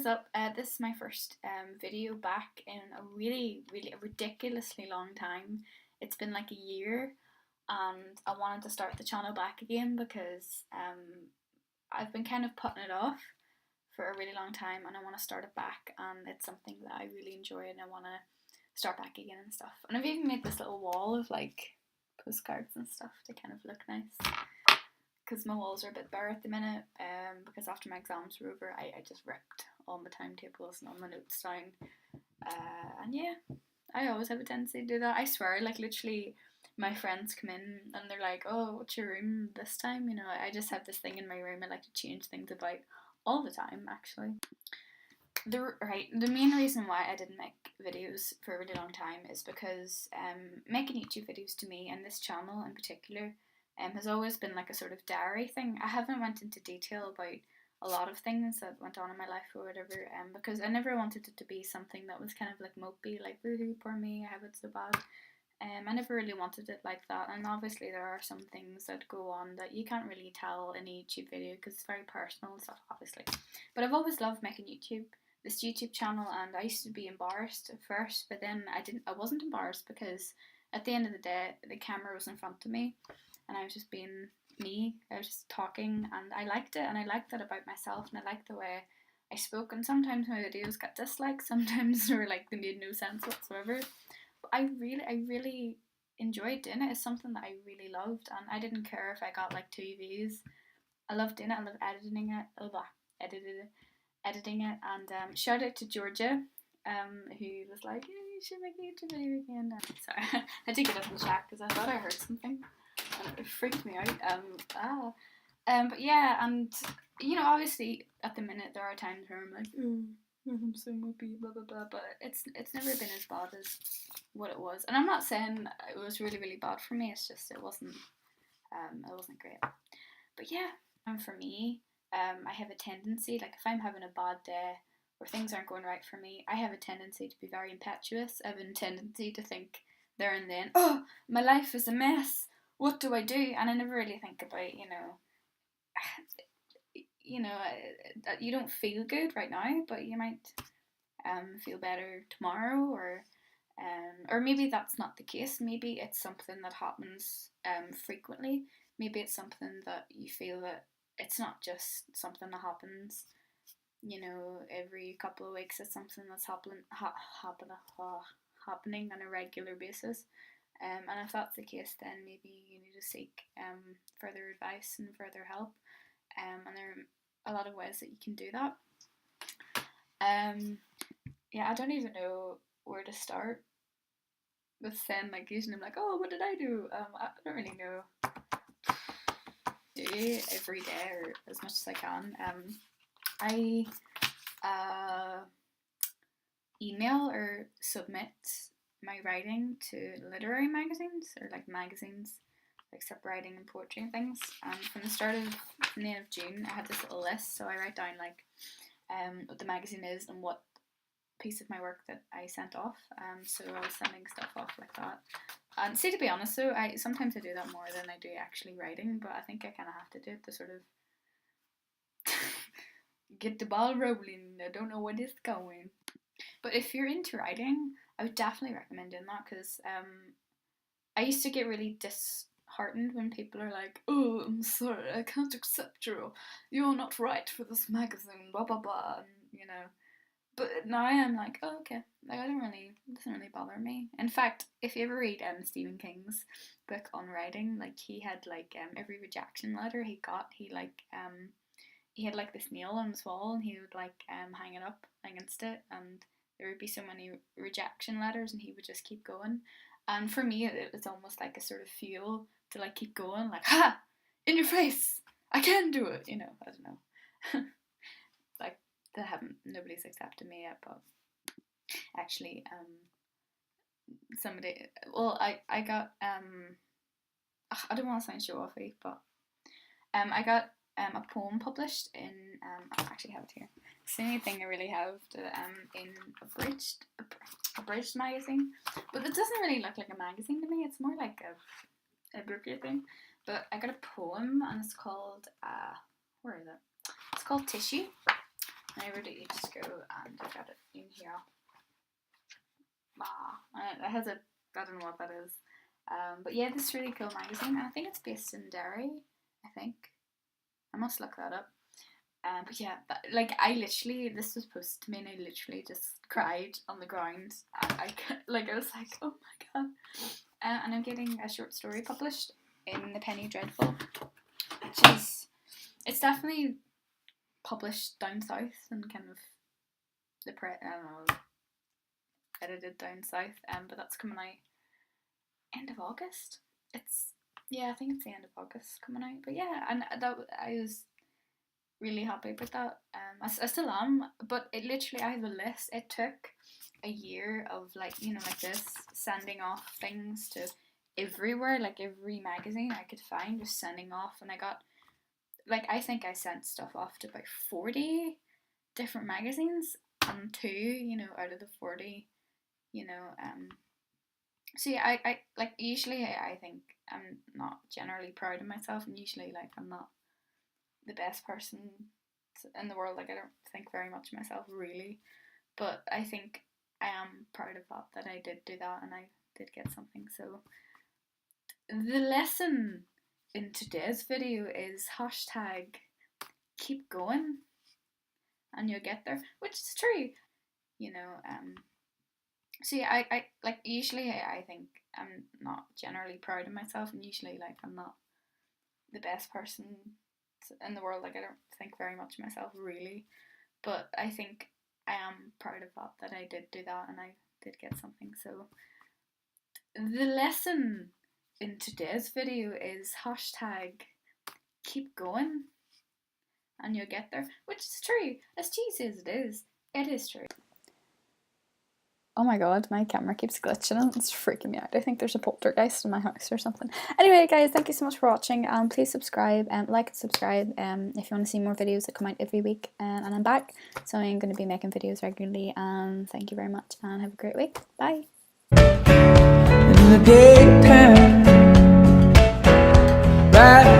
is up? This is my first video back in a really ridiculously long time. It's been like a year, and I wanted to start the channel back again because I've been kind of putting it off for a really long time, and I want to start it back. And it's something that I really enjoy, and I want to start back again and stuff. And I've even made this little wall of like postcards and stuff to kind of look nice. Because my walls are a bit bare at the minute, because after my exams were over, I just ripped all my timetables and all my notes down. And yeah, I always have a tendency to do that. I swear, like literally, my friends come in and they're like, "Oh, what's your room this time?" You know, I just have this thing in my room I like to change things about all the time, actually. The main reason why I didn't make videos for a really long time is because making YouTube videos to me and this channel in particular has always been like a sort of diary thing. I haven't went into detail about a lot of things that went on in my life or whatever, because I never wanted it to be something that was kind of like mopey, like woohoo, poor me, I have it so bad. I never really wanted it like that, and obviously there are some things that go on that you can't really tell in a YouTube video because it's very personal stuff, obviously. But I've always loved making this YouTube channel, and I used to be embarrassed at first, but then I wasn't embarrassed because at the end of the day, the camera was in front of me, and I was just being me. I was just talking, and I liked it, and I liked that about myself, and I liked the way I spoke. And sometimes my videos got disliked, sometimes they were like they made no sense whatsoever. But I really enjoyed doing it. It's something that I really loved, and I didn't care if I got like 2 views. I loved doing it. I loved editing it. Editing it, and shout out to Georgia, who was like, "Hey, you should make a YouTube video again." Sorry, I had to get up and chat because I thought I heard something, and it freaked me out. But yeah, and you know, obviously at the minute there are times where I'm like, "Oh, I'm so mopey, blah blah blah," but it's never been as bad as what it was. And I'm not saying it was really bad for me. It's just it wasn't great. But yeah, and for me, I have a tendency, like if I'm having a bad day or things aren't going right for me, I have a tendency to be very impetuous. I have a tendency to think there and then, "Oh, my life is a mess. What do I do?" And I never really think about, that you don't feel good right now, but you might feel better tomorrow, or maybe that's not the case. Maybe it's something that happens frequently. Maybe it's something that you feel that it's not just something that happens, every couple of weeks. It's something that's happening on a regular basis. And if that's the case, then maybe you need to seek further advice and further help. And there are a lot of ways that you can do that. Yeah, I don't even know where to start with saying, like, usually I'm like, "Oh, what did I do?" I don't really know. Do every day or as much as I can. I email or submit my writing to literary magazines, or like magazines like accept writing and poetry and things. And from the end of June, I had this little list, so I write down like what the magazine is and what piece of my work that I sent off. So I was sending stuff off like that. And see, to be honest, though, I sometimes do that more than I do actually writing, but I think I kind of have to do it to sort of get the ball rolling. I don't know where it's going. But if you're into writing, I would definitely recommend doing that, because I used to get really disheartened when people are like, "Oh, I'm sorry, I can't accept you. You're not right for this magazine, blah blah blah," and But now I'm like, "Oh, okay. Like, it doesn't really bother me." In fact, if you ever read Stephen King's book on writing, like he had like every rejection letter he got, he had like this nail on his wall, and he would like hang it up against it, and there would be so many rejection letters, and he would just keep going. And for me, it's almost like a sort of fuel to like keep going, like, "Ha, in your face, I can do it." I don't know. Like, nobody's accepted me yet, but actually, somebody, well, I got, I don't want to sound show offy, but I got a poem published in, I actually have it here. It's the only thing I really have in abridged magazine, but it doesn't really look like a magazine to me. It's more like a booky thing. But I got a poem, and it's called where is it? It's called Tissue. Whenever do you just go and look at it in here? It has a, I don't know what that is. But yeah, this is really cool magazine. I think it's based in Derry, I think. I must look that up. But yeah, like I literally, this was posted to me and I literally just cried on the ground. I was like, oh my god. And I'm getting a short story published in the Penny Dreadful, which is, it's definitely published down south and kind of I don't know, edited down south. But that's coming out end of August. I think it's the end of August coming out. But yeah, and I was really happy about that. I still am, but it literally, I have a list. It took a year of like this, sending off things to everywhere, like every magazine I could find, just sending off, and I got like, I think I sent stuff off to about 40 different magazines, and 2 out of the 40 so yeah, I like, usually I think I'm not generally proud of myself, and usually like I'm not the best person in the world. Like, I don't think very much of myself really, but I think I am proud of that I did do that and I did get something. So the lesson in today's video is hashtag keep going and you'll get there, which is true. So yeah, I like, usually I think I'm not generally proud of myself, and usually like I'm not the best person in the world. Like, I don't think very much of myself really, but I think I am proud of that I did do that and I did get something. So the lesson in today's video is hashtag keep going and you'll get there, which is true. As cheesy as it is true. Oh my god, my camera keeps glitching and it's freaking me out. I think there's a poltergeist in my house or something. Anyway guys, thank you so much for watching. Please subscribe, like and subscribe if you want to see more videos that come out every week. And I'm back, so I'm going to be making videos regularly. Thank you very much and have a great week. Bye. In the daytime, right